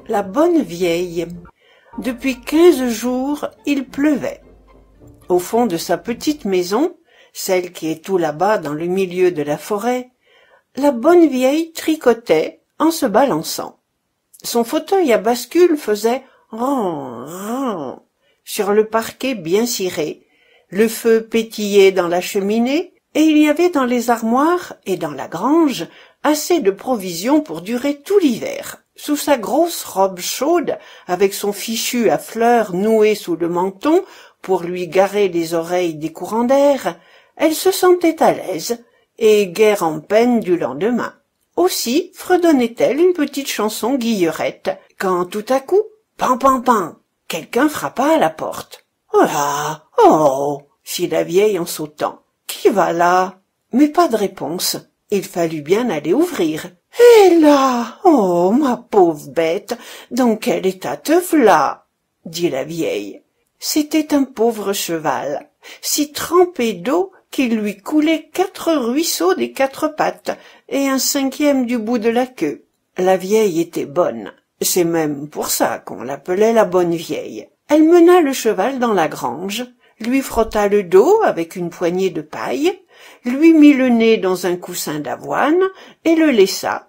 La bonne vieille. Depuis 15 jours, il pleuvait. Au fond de sa petite maison, celle qui est tout là-bas dans le milieu de la forêt, la bonne vieille tricotait en se balançant. Son fauteuil à bascule faisait ran, ran sur le parquet bien ciré. Le feu pétillait dans la cheminée et il y avait dans les armoires et dans la grange assez de provisions pour durer tout l'hiver. Sous sa grosse robe chaude, avec son fichu à fleurs noué sous le menton pour lui garer les oreilles des courants d'air, elle se sentait à l'aise et guère en peine du lendemain. Aussi fredonnait-elle une petite chanson guillerette, quand tout à coup, pan pan pan, quelqu'un frappa à la porte. « Oh là, oh !» fit la vieille en sautant. « Qui va là ?» Mais pas de réponse. Il fallut bien aller ouvrir. « Et là, oh, ma pauvre bête, dans quel état te v'là ?» dit la vieille. C'était un pauvre cheval, si trempé d'eau qu'il lui coulait 4 ruisseaux des 4 pattes et un 5e du bout de la queue. La vieille était bonne. C'est même pour ça qu'on l'appelait la bonne vieille. Elle mena le cheval dans la grange, lui frotta le dos avec une poignée de paille, lui mit le nez dans un coussin d'avoine et le laissa,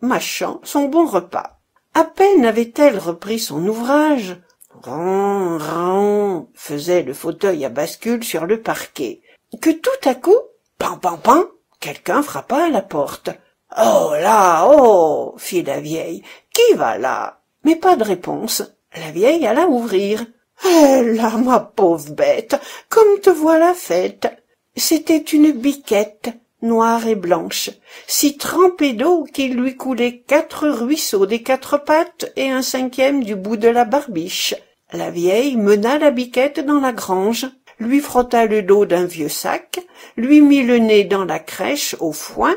mâchant son bon repas. À peine avait-elle repris son ouvrage, ran, ran, faisait le fauteuil à bascule sur le parquet, que tout à coup, pan pan pan, quelqu'un frappa à la porte. « Oh là, oh !» fit la vieille. « Qui va là ?» Mais pas de réponse. La vieille alla ouvrir. « Eh là, ma pauvre bête, comme te voilà faite !» C'était une biquette, noire et blanche, si trempée d'eau qu'il lui coulait 4 ruisseaux des 4 pattes et un 5e du bout de la barbiche. La vieille mena la biquette dans la grange, lui frotta le dos d'un vieux sac, lui mit le nez dans la crèche au foin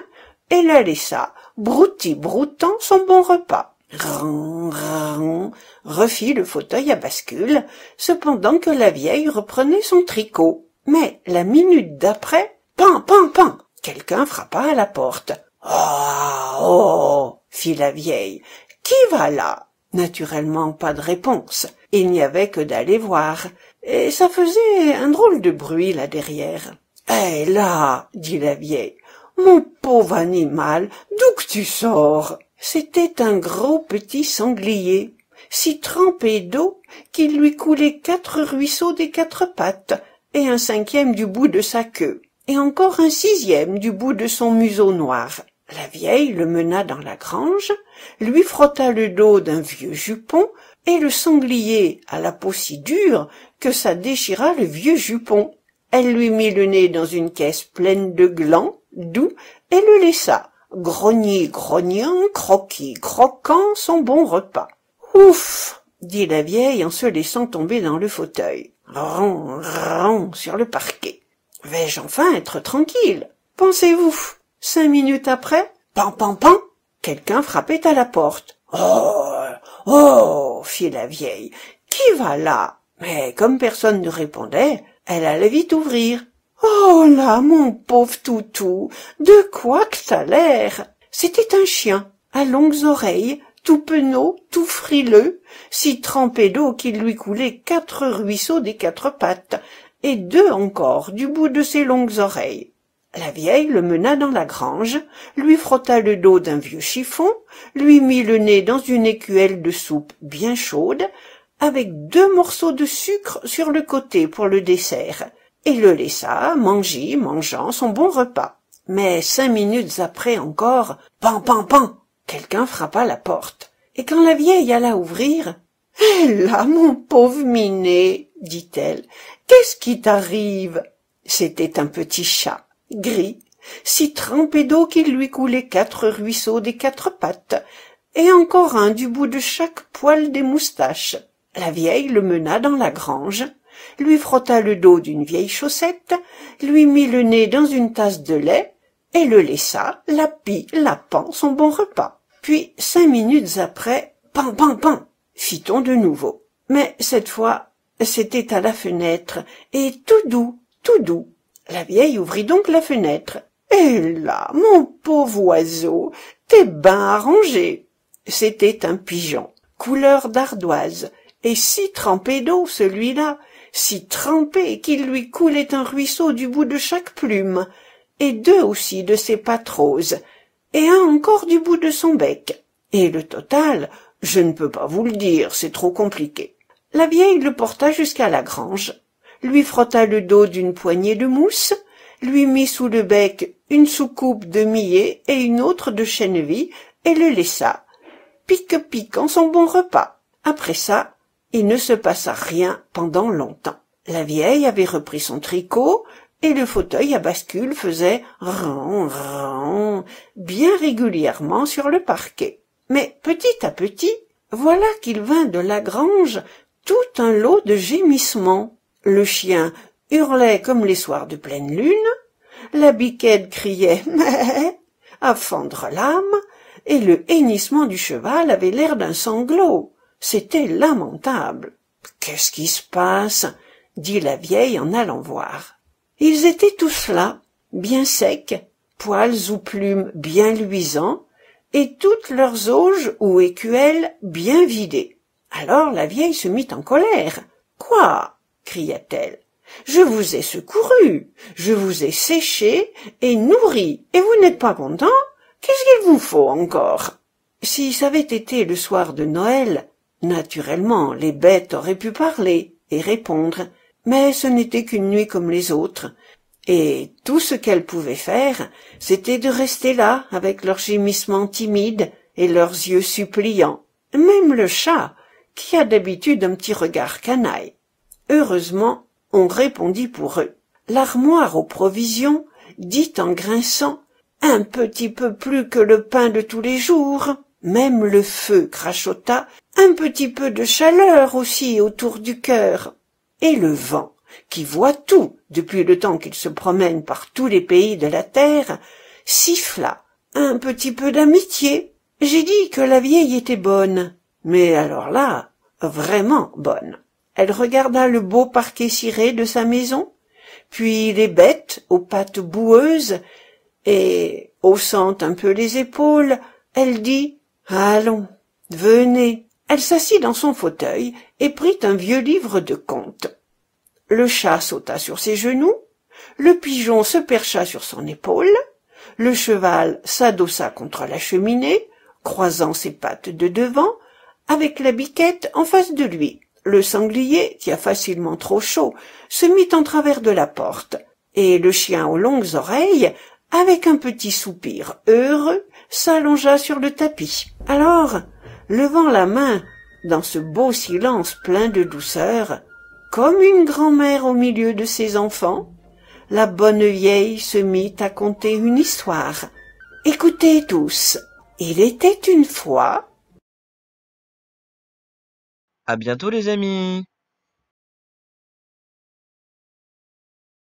et la laissa, broutant son bon repas. Ran, ran, refit le fauteuil à bascule, cependant que la vieille reprenait son tricot. Mais la minute d'après, pan, pan, pan, quelqu'un frappa à la porte. « Oh, oh !» fit la vieille. « Qui va là ?» Naturellement, pas de réponse. Il n'y avait que d'aller voir. Et ça faisait un drôle de bruit là derrière. « Eh là !» dit la vieille. « Mon pauvre animal, d'où que tu sors ?» C'était un gros petit sanglier, si trempé d'eau qu'il lui coulait 4 ruisseaux des 4 pattes et un 5e du bout de sa queue, et encore un 6e du bout de son museau noir. La vieille le mena dans la grange, lui frotta le dos d'un vieux jupon, et le sanglier à la peau si dure que ça déchira le vieux jupon. Elle lui mit le nez dans une caisse pleine de glands doux et le laissa, grognant, croquant son bon repas. « Ouf !» dit la vieille en se laissant tomber dans le fauteuil. Ran, ran sur le parquet. Vais-je enfin être tranquille? Pensez-vous? 5 minutes après, pan, pan, pan, quelqu'un frappait à la porte. Oh, oh, fit la vieille. Qui va là? Mais comme personne ne répondait, elle allait vite ouvrir. Oh là, mon pauvre toutou, de quoi que t'as l'air? C'était un chien, à longues oreilles, tout penaud, tout frileux, si trempé d'eau qu'il lui coulait 4 ruisseaux des 4 pattes, et 2 encore du bout de ses longues oreilles. La vieille le mena dans la grange, lui frotta le dos d'un vieux chiffon, lui mit le nez dans une écuelle de soupe bien chaude, avec 2 morceaux de sucre sur le côté pour le dessert, et le laissa mangeant son bon repas. Mais 5 minutes après encore, pan, pan, pan, quelqu'un frappa la porte, et quand la vieille alla ouvrir, « Eh là, mon pauvre minet, dit-elle, qu'est-ce qui t'arrive ?» C'était un petit chat, gris, si trempé d'eau qu'il lui coulait 4 ruisseaux des 4 pattes, et encore un du bout de chaque poil des moustaches. La vieille le mena dans la grange, lui frotta le dos d'une vieille chaussette, lui mit le nez dans une tasse de lait, et le laissa, lapant son bon repas. Puis 5 minutes après, pan, pan, pan, fit-on de nouveau. Mais cette fois, c'était à la fenêtre, et tout doux. La vieille ouvrit donc la fenêtre. « Et là, mon pauvre oiseau, t'es ben arrangé !» C'était un pigeon, couleur d'ardoise, et si trempé d'eau celui-là, si trempé qu'il lui coulait un ruisseau du bout de chaque plume, et deux aussi de ses pattes roses, et un encore du bout de son bec. Et le total, je ne peux pas vous le dire, c'est trop compliqué. La vieille le porta jusqu'à la grange, lui frotta le dos d'une poignée de mousse, lui mit sous le bec une soucoupe de millet et une autre de chènevis, et le laissa, pique-piquant son bon repas. Après ça, il ne se passa rien pendant longtemps. La vieille avait repris son tricot, et le fauteuil à bascule faisait ran, ran, bien régulièrement sur le parquet. Mais petit à petit, voilà qu'il vint de la grange tout un lot de gémissements. Le chien hurlait comme les soirs de pleine lune, la biquette criait « mais » à fendre l'âme, et le hennissement du cheval avait l'air d'un sanglot. C'était lamentable. « Qu'est-ce qui se passe ?» dit la vieille en allant voir. Ils étaient tous là, bien secs, poils ou plumes bien luisants, et toutes leurs auges ou écuelles bien vidées. Alors la vieille se mit en colère. « Quoi ?» cria-t-elle. « Je vous ai secouru, je vous ai séché et nourri, et vous n'êtes pas content? Qu'est-ce qu'il vous faut encore ?» Si ça avait été le soir de Noël, naturellement les bêtes auraient pu parler et répondre, mais ce n'était qu'une nuit comme les autres, et tout ce qu'elles pouvaient faire, c'était de rester là avec leurs gémissements timides et leurs yeux suppliants. Même le chat, qui a d'habitude un petit regard canaille. Heureusement, on répondit pour eux. L'armoire aux provisions dit en grinçant « un petit peu plus que le pain de tous les jours ». Même le feu crachota « un petit peu de chaleur aussi autour du cœur ». Et le vent, qui voit tout depuis le temps qu'il se promène par tous les pays de la terre, siffla un petit peu d'amitié. J'ai dit que la vieille était bonne, mais alors là, vraiment bonne. Elle regarda le beau parquet ciré de sa maison, puis les bêtes aux pattes boueuses, et, haussant un peu les épaules, elle dit « Allons, venez ». Elle s'assit dans son fauteuil et prit un vieux livre de contes. Le chat sauta sur ses genoux, le pigeon se percha sur son épaule, le cheval s'adossa contre la cheminée, croisant ses pattes de devant, avec la biquette en face de lui. Le sanglier, qui a facilement trop chaud, se mit en travers de la porte, et le chien aux longues oreilles, avec un petit soupir heureux, s'allongea sur le tapis. Alors, levant la main dans ce beau silence plein de douceur, comme une grand-mère au milieu de ses enfants, la bonne vieille se mit à conter une histoire. Écoutez tous, il était une fois... À bientôt les amis!